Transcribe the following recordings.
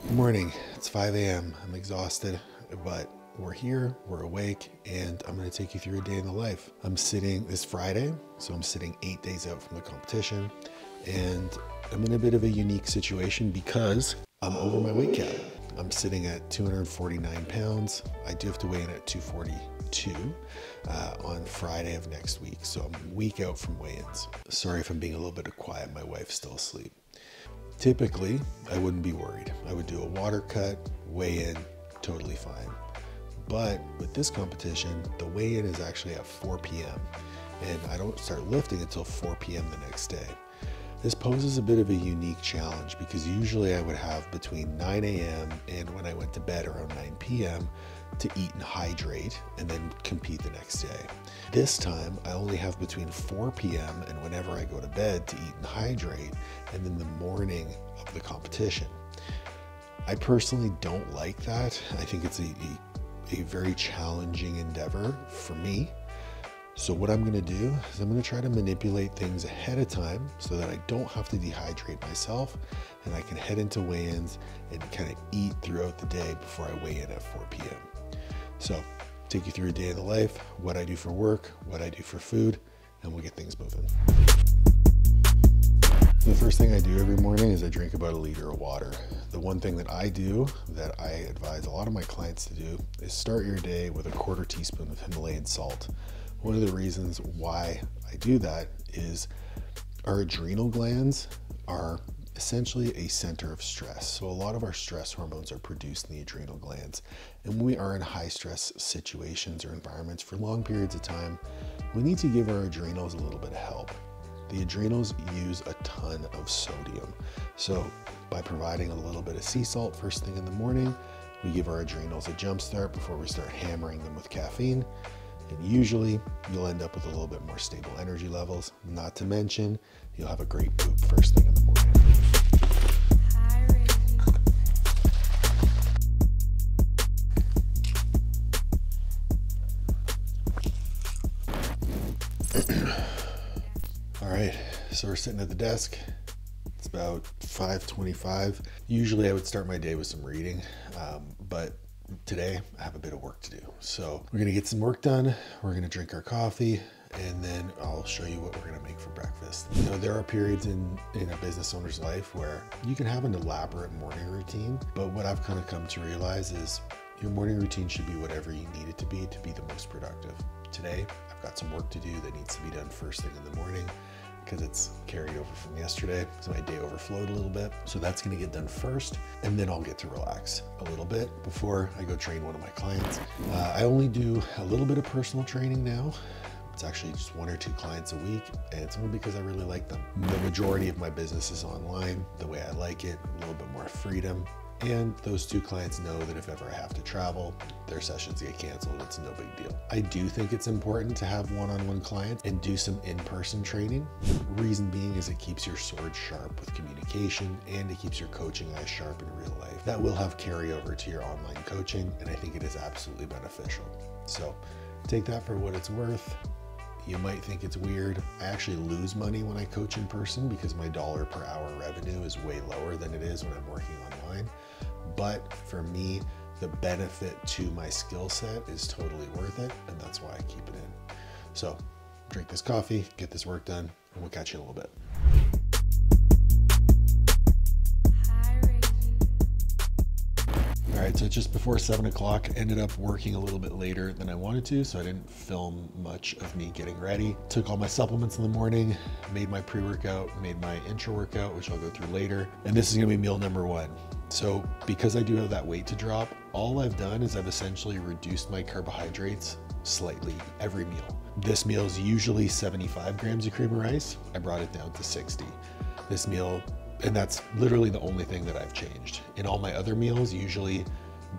Good morning. It's 5 a.m. I'm exhausted, but we're here, we're awake, and I'm going to take you through a day in the life. I'm sitting this Friday, so I'm sitting 8 days out from the competition, and I'm in a bit of a unique situation because I'm over my weight cap. I'm sitting at 249 pounds. I do have to weigh in at 242 on Friday of next week, so I'm a week out from weigh-ins. Sorry if I'm being a little bit quiet, my wife's still asleep. Typically, I wouldn't be worried. I would do a water cut, weigh in, totally fine. But with this competition, the weigh-in is actually at 4 p.m. and I don't start lifting until 4 p.m. the next day. This poses a bit of a unique challenge because usually I would have between 9 a.m. and when I went to bed around 9 p.m. to eat and hydrate and then compete the next day. This time I only have between 4 p.m. and whenever I go to bed to eat and hydrate, and then the morning of the competition. I personally don't like that. I think it's a very challenging endeavor for me. So what I'm gonna do is I'm gonna try to manipulate things ahead of time so that I don't have to dehydrate myself and I can head into weigh-ins and kind of eat throughout the day before I weigh in at 4 p.m. So take you through a day in the life, what I do for work, what I do for food, and we'll get things moving. The first thing I do every morning is I drink about 1 liter of water. The one thing that I do that I advise a lot of my clients to do is start your day with a 1/4 teaspoon of Himalayan salt. One of the reasons why I do that is our adrenal glands are essentially a center of stress. So a lot of our stress hormones are produced in the adrenal glands. And when we are in high stress situations or environments for long periods of time, we need to give our adrenals a little bit of help. The adrenals use a ton of sodium. So by providing a little bit of sea salt first thing in the morning, we give our adrenals a jump start before we start hammering them with caffeine. And usually you'll end up with a little bit more stable energy levels. Not to mention, you'll have a great poop first thing in the morning. All right, so we're sitting at the desk. It's about 5:25. Usually I would start my day with some reading, but today I have a bit of work to do. So we're gonna get some work done. We're gonna drink our coffee, and then I'll show you what we're gonna make for breakfast. You know, there are periods in a business owner's life where you can have an elaborate morning routine, but what I've kind of come to realize is your morning routine should be whatever you need it to be the most productive. Today, I've got some work to do that needs to be done first thing in the morning because it's carried over from yesterday. So my day overflowed a little bit. So that's gonna get done first, and then I'll get to relax a little bit before I go train one of my clients. I only do a little bit of personal training now. It's actually just 1 or 2 clients a week, and it's only because I really like them. The majority of my business is online, the way I like it, a little bit more freedom. And those 2 clients know that if ever I have to travel, their sessions get canceled. It's no big deal. I do think it's important to have one-on-one clients and do some in-person training. Reason being is it keeps your sword sharp with communication, and it keeps your coaching eyes sharp in real life. That will have carryover to your online coaching, and I think it is absolutely beneficial. So take that for what it's worth. You might think it's weird. I actually lose money when I coach in person because my dollar per hour revenue is way lower than it is when I'm working online. But for me, the benefit to my skill set is totally worth it, and that's why I keep it in. So drink this coffee, get this work done, and we'll catch you in a little bit. All right, so just before 7 o'clock, ended up working a little bit later than I wanted to, so I didn't film much of me getting ready. Took all my supplements in the morning, made my pre-workout, made my intra workout, which I'll go through later. And this is gonna be meal number 1. So because I do have that weight to drop, all I've done is I've essentially reduced my carbohydrates slightly every meal. This meal is usually 75 grams of cream of rice. I brought it down to 60. This meal, and that's literally the only thing that I've changed. In all my other meals, usually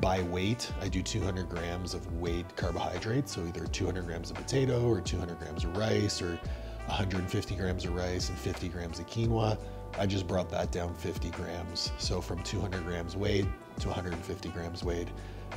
by weight, I do 200 grams of weighed carbohydrates. So either 200 grams of potato or 200 grams of rice or 150 grams of rice and 50 grams of quinoa. I just brought that down 50 grams. So from 200 grams weighed to 150 grams weighed.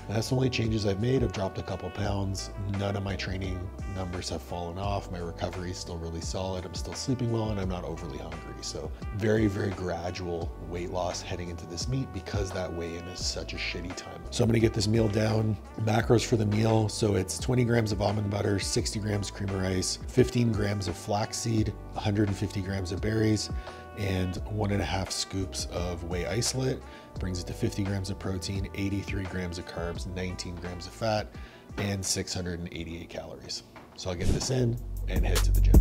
And that's the only changes I've made. I've dropped a couple pounds. None of my training numbers have fallen off. My recovery is still really solid. I'm still sleeping well and I'm not overly hungry. So very, very gradual weight loss heading into this meet because that weigh-in is such a shitty time. So I'm gonna get this meal down. Macros for the meal. So it's 20 grams of almond butter, 60 grams cream of rice, 15 grams of flaxseed, 150 grams of berries, and 1.5 scoops of whey isolate. Brings it to 50 grams of protein, 83 grams of carbs, 19 grams of fat, and 688 calories. So I'll get this in and head to the gym.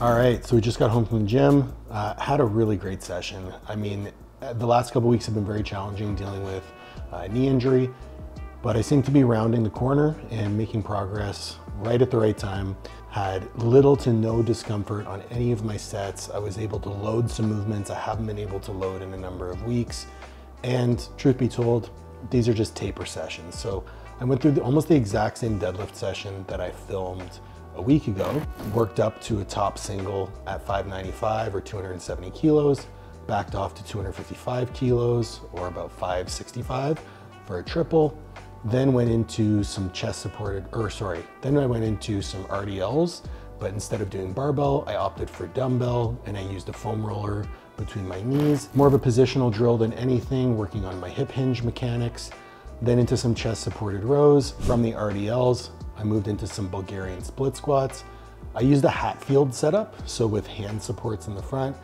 All right, so we just got home from the gym. Had a really great session. I mean, the last couple weeks have been very challenging dealing with knee injury, but I seem to be rounding the corner and making progress right at the right time. Had little to no discomfort on any of my sets. I was able to load some movements I haven't been able to load in a number of weeks. And truth be told, these are just taper sessions. So I went through almost the exact same deadlift session that I filmed a week ago, worked up to a top single at 595 or 270 kilos, backed off to 255 kilos or about 565 for a triple, then went into some then I went into some RDLs, but instead of doing barbell, I opted for dumbbell and I used a foam roller between my knees. More of a positional drill than anything, working on my hip hinge mechanics, then into some chest supported rows. From the RDLs, I moved into some Bulgarian split squats. I used a Hatfield setup, so with hand supports in the front.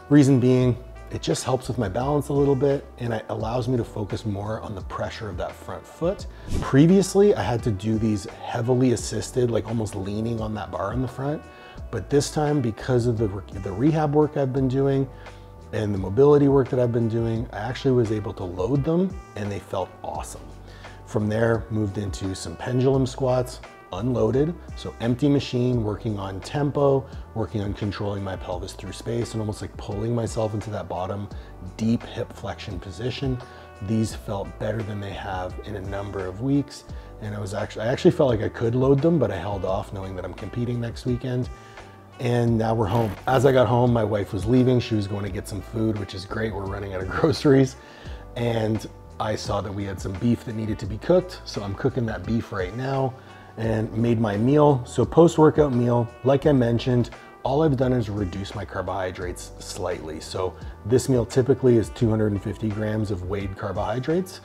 Reason being, it just helps with my balance a little bit and it allows me to focus more on the pressure of that front foot. Previously, I had to do these heavily assisted, like almost leaning on that bar in the front. But this time, because of the rehab work I've been doing and the mobility work that I've been doing, I actually was able to load them and they felt awesome. From there, moved into some pendulum squats, unloaded. So empty machine, working on tempo, working on controlling my pelvis through space and almost like pulling myself into that bottom deep hip flexion position. These felt better than they have in a number of weeks. And I actually felt like I could load them, but I held off knowing that I'm competing next weekend. And now we're home. As I got home, my wife was leaving. She was going to get some food, which is great. We're running out of groceries. And I saw that we had some beef that needed to be cooked. So I'm cooking that beef right now and made my meal. So post-workout meal, like I mentioned, all I've done is reduce my carbohydrates slightly. So this meal typically is 250 grams of weighed carbohydrates.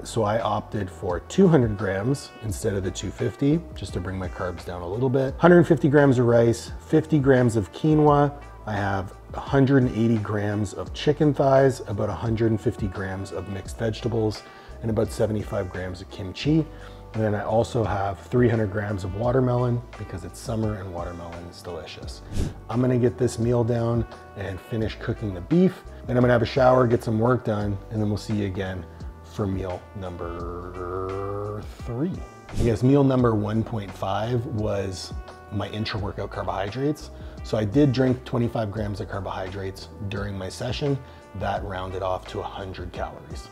So I opted for 200 grams instead of the 250, just to bring my carbs down a little bit. 150 grams of rice, 50 grams of quinoa. I have 180 grams of chicken thighs, about 150 grams of mixed vegetables, and about 75 grams of kimchi. And then I also have 300 grams of watermelon because it's summer and watermelon is delicious. I'm gonna get this meal down and finish cooking the beef. Then I'm gonna have a shower, get some work done, and then we'll see you again for meal number 3. I guess meal number 1.5 was my intra-workout carbohydrates. So I did drink 25 grams of carbohydrates during my session. That rounded off to 100 calories.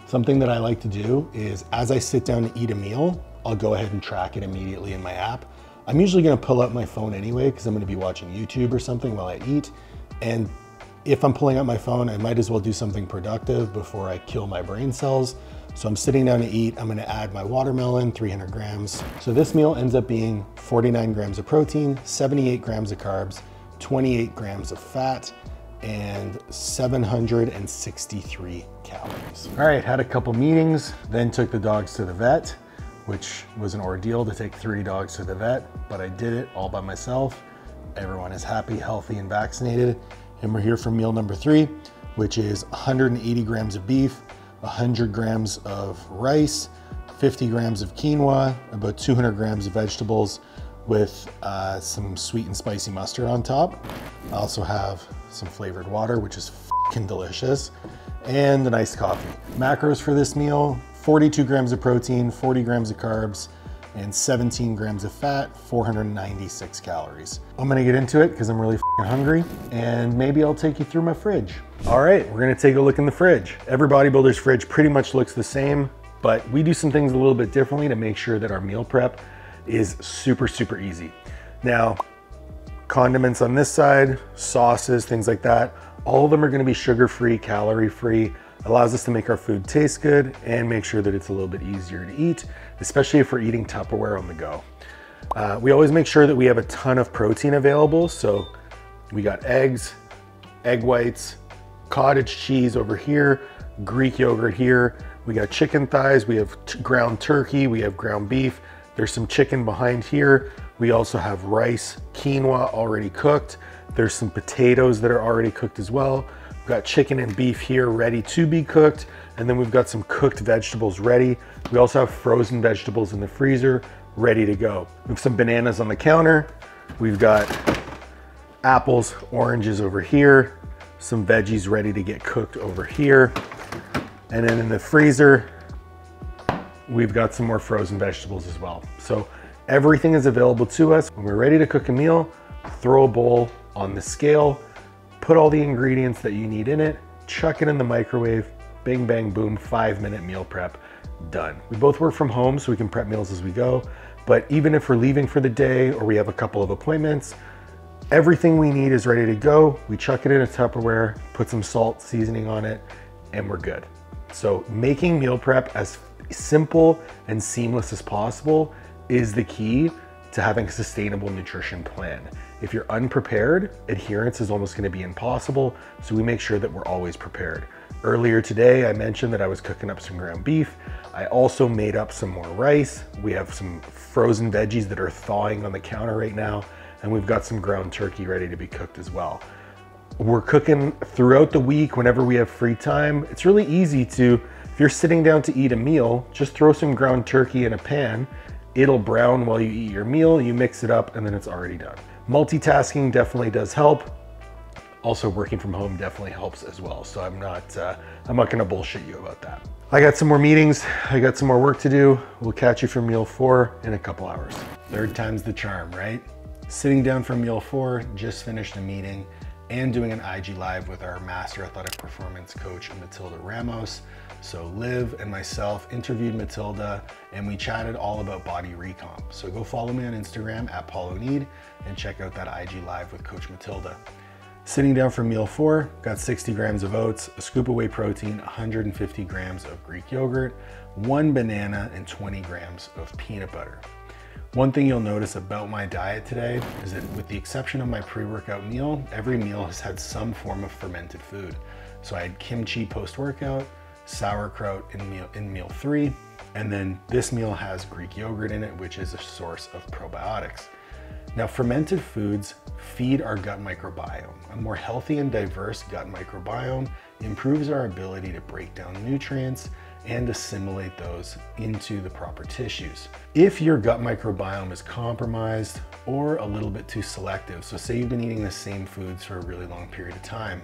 Something that I like to do is as I sit down to eat a meal, I'll go ahead and track it immediately in my app. I'm usually gonna pull out my phone anyway because I'm gonna be watching YouTube or something while I eat. And if I'm pulling out my phone, I might as well do something productive before I kill my brain cells. So I'm sitting down to eat, I'm gonna add my watermelon, 300 grams. So this meal ends up being 49 grams of protein, 78 grams of carbs, 28 grams of fat, and 763 calories. All right, had a couple meetings, then took the dogs to the vet, which was an ordeal to take 3 dogs to the vet, but I did it all by myself. Everyone is happy, healthy, and vaccinated. And we're here for meal number 3, which is 180 grams of beef, 100 grams of rice, 50 grams of quinoa, about 200 grams of vegetables with some sweet and spicy mustard on top. I also have some flavored water, which is fucking delicious, and a nice coffee. Macros for this meal, 42 grams of protein, 40 grams of carbs, and 17 grams of fat, 496 calories. I'm gonna get into it because I'm really fucking hungry, and maybe I'll take you through my fridge. All right, we're gonna take a look in the fridge. Every bodybuilder's fridge pretty much looks the same. but we do some things a little bit differently to make sure that our meal prep is super, super easy. Now, condiments on this side, sauces, things like that, all of them are gonna be sugar-free, calorie-free, allows us to make our food taste good and make sure that it's a little bit easier to eat, especially if we're eating Tupperware on the go. We always make sure that we have a ton of protein available. So we got eggs, egg whites, cottage cheese over here, Greek yogurt here. We got chicken thighs, we have ground turkey, we have ground beef. There's some chicken behind here. We also have rice, quinoa already cooked. There's some potatoes that are already cooked as well. We've got chicken and beef here ready to be cooked. And then we've got some cooked vegetables ready. We also have frozen vegetables in the freezer ready to go. We have some bananas on the counter. We've got apples, oranges over here, some veggies ready to get cooked over here. And then in the freezer, we've got some more frozen vegetables as well. So everything is available to us. When we're ready to cook a meal, throw a bowl on the scale, put all the ingredients that you need in it, chuck it in the microwave, bing, bang, boom, 5-minute meal prep, done. We both work from home, so we can prep meals as we go. But even if we're leaving for the day or we have a couple of appointments, everything we need is ready to go. We chuck it in a Tupperware, put some salt seasoning on it, and we're good. So making meal prep as simple and seamless as possible is the key to having a sustainable nutrition plan. If you're unprepared, adherence is almost going to be impossible. So we make sure that we're always prepared. Earlier today, I mentioned that I was cooking up some ground beef. I also made up some more rice. We have some frozen veggies that are thawing on the counter right now. And we've got some ground turkey ready to be cooked as well. We're cooking throughout the week whenever we have free time. It's really easy to, if you're sitting down to eat a meal, just throw some ground turkey in a pan. It'll brown while you eat your meal, you mix it up, and then it's already done. Multitasking definitely does help. Also, working from home definitely helps as well. So I'm not gonna bullshit you about that. I got some more meetings, I got some more work to do. We'll catch you for meal 4 in a couple hours. Third time's the charm, right? Sitting down for meal 4, just finished a meeting and doing an IG live with our master athletic performance coach, Matilda Ramos. So Liv and myself interviewed Matilda and we chatted all about body recomp. So go follow me on Instagram at @PauloNeed and check out that IG live with Coach Matilda. Sitting down for meal 4, got 60 grams of oats, a scoop of whey protein, 150 grams of Greek yogurt, 1 banana, and 20 grams of peanut butter. One thing you'll notice about my diet today is that with the exception of my pre-workout meal, every meal has had some form of fermented food. So I had kimchi post-workout, sauerkraut in meal 3, and then this meal has Greek yogurt in it, which is a source of probiotics. Now, fermented foods feed our gut microbiome. A more healthy and diverse gut microbiome improves our ability to break down nutrients and assimilate those into the proper tissues. If your gut microbiome is compromised or a little bit too selective, so say you've been eating the same foods for a really long period of time,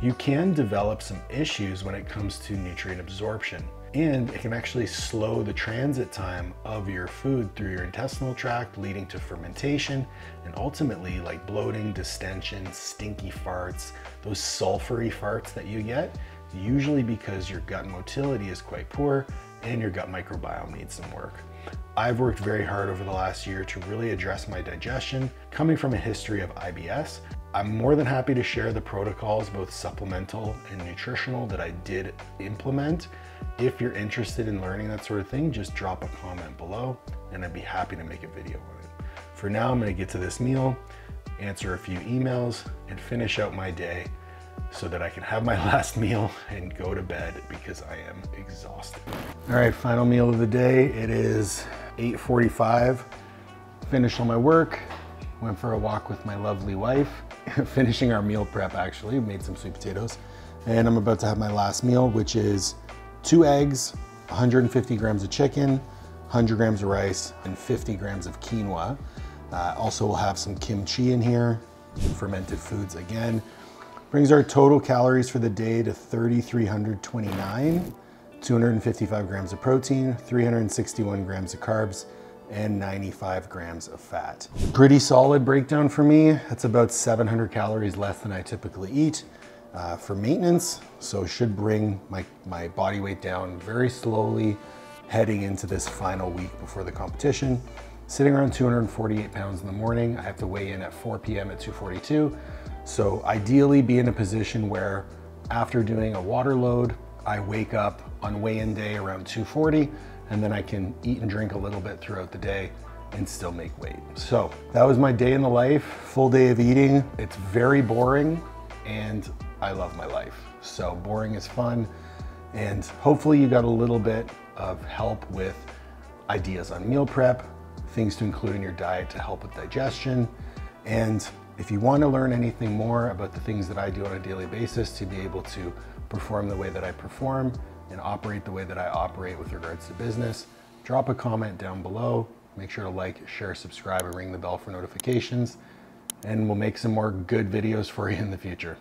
you can develop some issues when it comes to nutrient absorption. And it can actually slow the transit time of your food through your intestinal tract, leading to fermentation and ultimately like bloating, distension, stinky farts, those sulfury farts that you get, usually because your gut motility is quite poor and your gut microbiome needs some work. I've worked very hard over the last year to really address my digestion. Coming from a history of IBS, I'm more than happy to share the protocols, both supplemental and nutritional, that I did implement. If you're interested in learning that sort of thing, just drop a comment below and I'd be happy to make a video on it. For now, I'm gonna get to this meal, answer a few emails, and finish out my day so that I can have my last meal and go to bed because I am exhausted. All right, final meal of the day. It is 8:45. Finished all my work, went for a walk with my lovely wife, finishing our meal prep actually, made some sweet potatoes. And I'm about to have my last meal, which is 2 eggs, 150 grams of chicken, 100 grams of rice, and 50 grams of quinoa. Also we'll have some kimchi in here, fermented foods again. Brings our total calories for the day to 3,329, 255 grams of protein, 361 grams of carbs, and 95 grams of fat. Pretty solid breakdown for me. That's about 700 calories less than I typically eat. for maintenance. So should bring my body weight down very slowly heading into this final week before the competition. Sitting around 248 pounds in the morning. I have to weigh in at 4 p.m. at 242. So ideally be in a position where after doing a water load, I wake up on weigh-in day around 240, and then I can eat and drink a little bit throughout the day and still make weight. So that was my day in the life, full day of eating. It's very boring and I love my life. So boring is fun, and hopefully you got a little bit of help with ideas on meal prep, things to include in your diet to help with digestion. And if you want to learn anything more about the things that I do on a daily basis to be able to perform the way that I perform and operate the way that I operate with regards to business, drop a comment down below. Make sure to like, share, subscribe, and ring the bell for notifications. And we'll make some more good videos for you in the future.